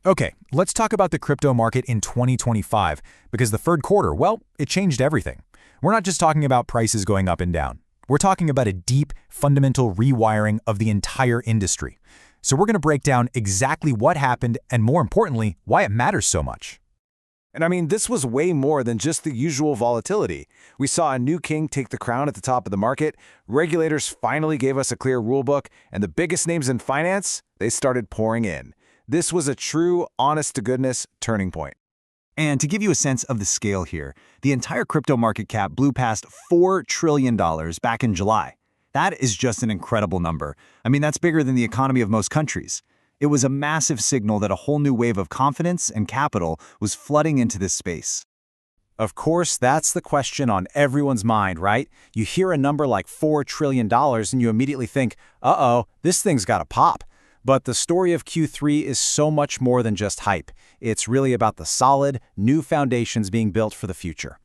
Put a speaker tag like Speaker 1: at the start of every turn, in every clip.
Speaker 1: Okay, let's talk about the crypto market in 2025, because the third quarter, well, it changed everything. We're not just talking about prices going up and down. We're talking about a deep, fundamental rewiring of the entire industry. So we're going to break down exactly what happened and, more importantly, why it matters so much.
Speaker 2: And I mean, this was way more than just the usual volatility. We saw a new king take the crown at the top of the market, regulators finally gave us a clear rulebook, and the biggest names in finance, they started pouring in. This was a true, honest-to-goodness turning point.
Speaker 3: And to give you a sense of the scale here, the entire crypto market cap blew past $4 trillion back in July. That is just an incredible number. I mean, that's bigger than the economy of most countries. It was a massive signal that a whole new wave of confidence and capital was flooding into this space.
Speaker 1: Of course, that's the question on everyone's mind, right? You hear a number like $4 trillion and you immediately think, uh-oh, this thing's got to pop. But the story of Q3 is so much more than just hype. It's really about the solid, new foundations being built for the future.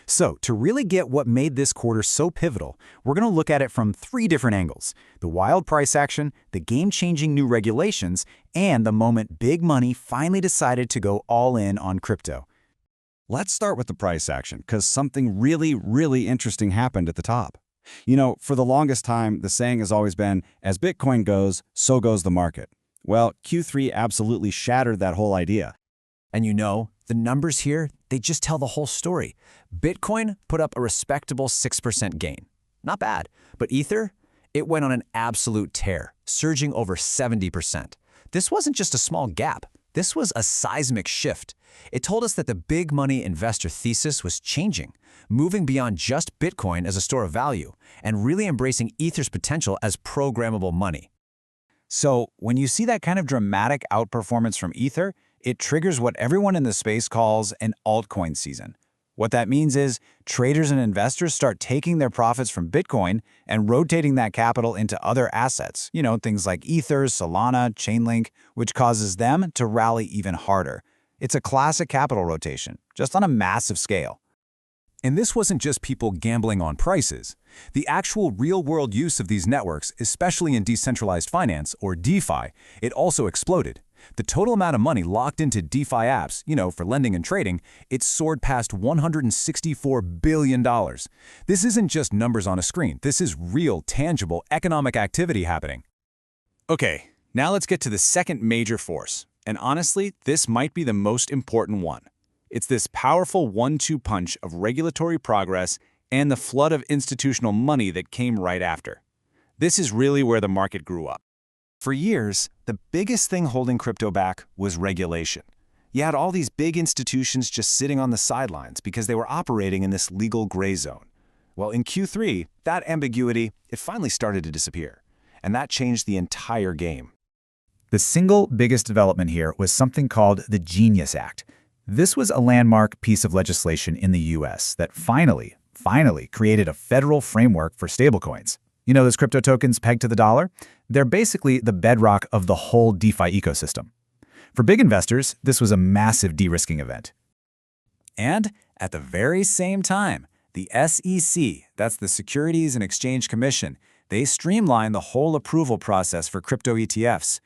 Speaker 1: So, to really get what made this quarter so pivotal, we're going to look at it from three different angles: the wild price action, the game-changing new regulations, and the moment big money finally decided to go all in on crypto.
Speaker 4: Let's start with the price action, because something really interesting happened at the top. You know, for the longest time, the saying has always been, as Bitcoin goes, so goes the market. Well, Q3 absolutely shattered that whole idea.
Speaker 5: And you know, the numbers here, they just tell the whole story. Bitcoin put up a respectable 6% gain. Not bad. But Ether, it went on an absolute tear, surging over 70%. This wasn't just a small gap. This was a seismic shift. It told us that the big money investor thesis was changing, moving beyond just Bitcoin as a store of value, and really embracing Ether's potential as programmable money.
Speaker 3: So, when you see that kind of dramatic outperformance from Ether, it triggers what everyone in the space calls an altcoin season. What that means is traders and investors start taking their profits from Bitcoin and rotating that capital into other assets, things like Ether, Solana, Chainlink, which causes them to rally even harder. It's a classic capital rotation, just on a massive scale.
Speaker 1: And this wasn't just people gambling on prices. The actual real-world use of these networks, especially in decentralized finance, or DeFi, it also exploded. The total amount of money locked into DeFi apps, for lending and trading, it soared past $164 billion. This isn't just numbers on a screen. This is real, tangible economic activity happening.
Speaker 2: Okay, now let's get to the second major force. And honestly, this might be the most important one. It's this powerful 1-2 punch of regulatory progress and the flood of institutional money that came right after. This is really where the market grew up.
Speaker 3: For years, the biggest thing holding crypto back was regulation. You had all these big institutions just sitting on the sidelines because they were operating in this legal gray zone. Well, in Q3, that ambiguity, it finally started to disappear. And that changed the entire game. The single biggest development here was something called the Genius Act. This was a landmark piece of legislation in the US that finally created a federal framework for stablecoins. Those crypto tokens pegged to the dollar? They're basically the bedrock of the whole DeFi ecosystem. For big investors, this was a massive de-risking event.
Speaker 5: And at the very same time, the SEC, that's the Securities and Exchange Commission, they streamlined the whole approval process for crypto ETFs.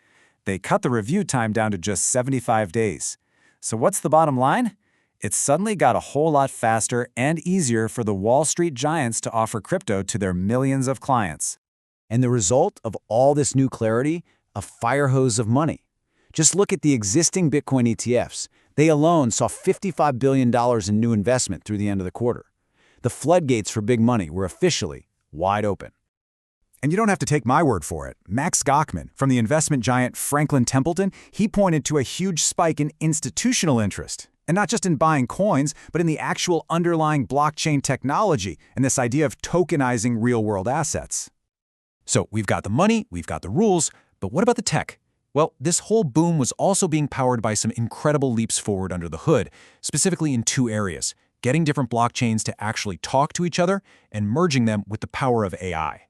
Speaker 5: They cut the review time down to just 75 days. So what's the bottom line? It suddenly got a whole lot faster and easier for the Wall Street giants to offer crypto to their millions of clients.
Speaker 3: And the result of all this new clarity? A fire hose of money. Just look at the existing Bitcoin ETFs. They alone saw $55 billion in new investment through the end of the quarter. The floodgates for big money were officially wide open.
Speaker 1: And you don't have to take my word for it. Max Gochman, from the investment giant Franklin Templeton, he pointed to a huge spike in institutional interest. And not just in buying coins, but in the actual underlying blockchain technology and this idea of tokenizing real-world assets. So we've got the money, we've got the rules, but what about the tech? Well, this whole boom was also being powered by some incredible leaps forward under the hood, specifically in two areas: getting different blockchains to actually talk to each other and merging them with the power of AI.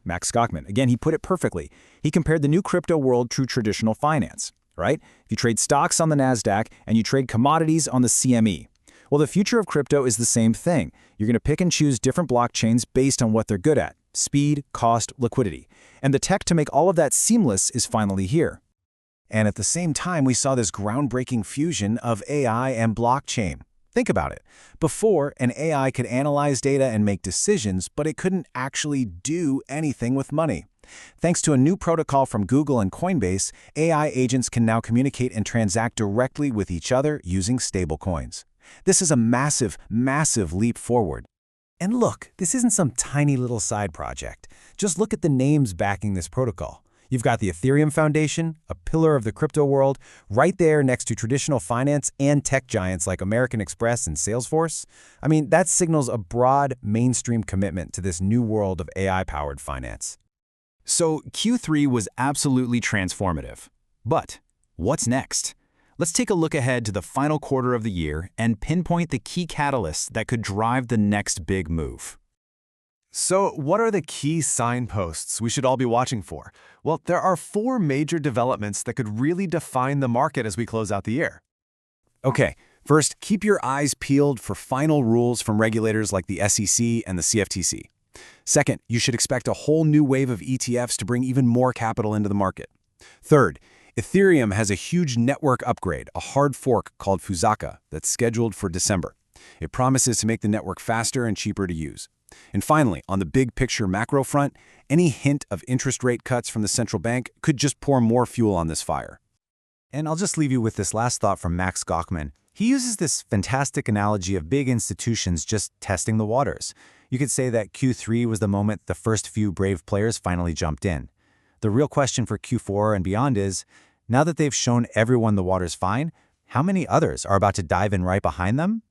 Speaker 1: Max Gochman, again, he put it perfectly. He compared the new crypto world to traditional finance, right? If you trade stocks on the NASDAQ and you trade commodities on the CME. Well, the future of crypto is the same thing. You're going to pick and choose different blockchains based on what they're good at: speed, cost, liquidity. And the tech to make all of that seamless is finally here.
Speaker 3: And at the same time, we saw this groundbreaking fusion of AI and blockchain. Think about it. Before, an AI could analyze data and make decisions, but it couldn't actually do anything with money. Thanks to a new protocol from Google and Coinbase, AI agents can now communicate and transact directly with each other using stablecoins. This is a massive, massive leap forward.
Speaker 5: And look, this isn't some tiny little side project. Just look at the names backing this protocol. You've got the Ethereum Foundation, a pillar of the crypto world, right there next to traditional finance and tech giants like American Express and Salesforce. I mean, that signals a broad, mainstream commitment to this new world of AI-powered finance.
Speaker 2: So Q3 was absolutely transformative. But what's next? Let's take a look ahead to the final quarter of the year and pinpoint the key catalysts that could drive the next big move.
Speaker 3: So, what are the key signposts we should all be watching for? Well, there are 4 major developments that could really define the market as we close out the year.
Speaker 2: Okay, first, keep your eyes peeled for final rules from regulators like the SEC and the CFTC. Second, you should expect a whole new wave of ETFs to bring even more capital into the market. Third, Ethereum has a huge network upgrade, a hard fork called Fusaka, that's scheduled for December. It promises to make the network faster and cheaper to use. And finally, on the big picture macro front, any hint of interest rate cuts from the central bank could just pour more fuel on this fire.
Speaker 1: And I'll just leave you with this last thought from Max Gochman. He uses this fantastic analogy of big institutions just testing the waters. You could say that Q3 was the moment the first few brave players finally jumped in. The real question for Q4 and beyond is, now that they've shown everyone the water's fine, how many others are about to dive in right behind them?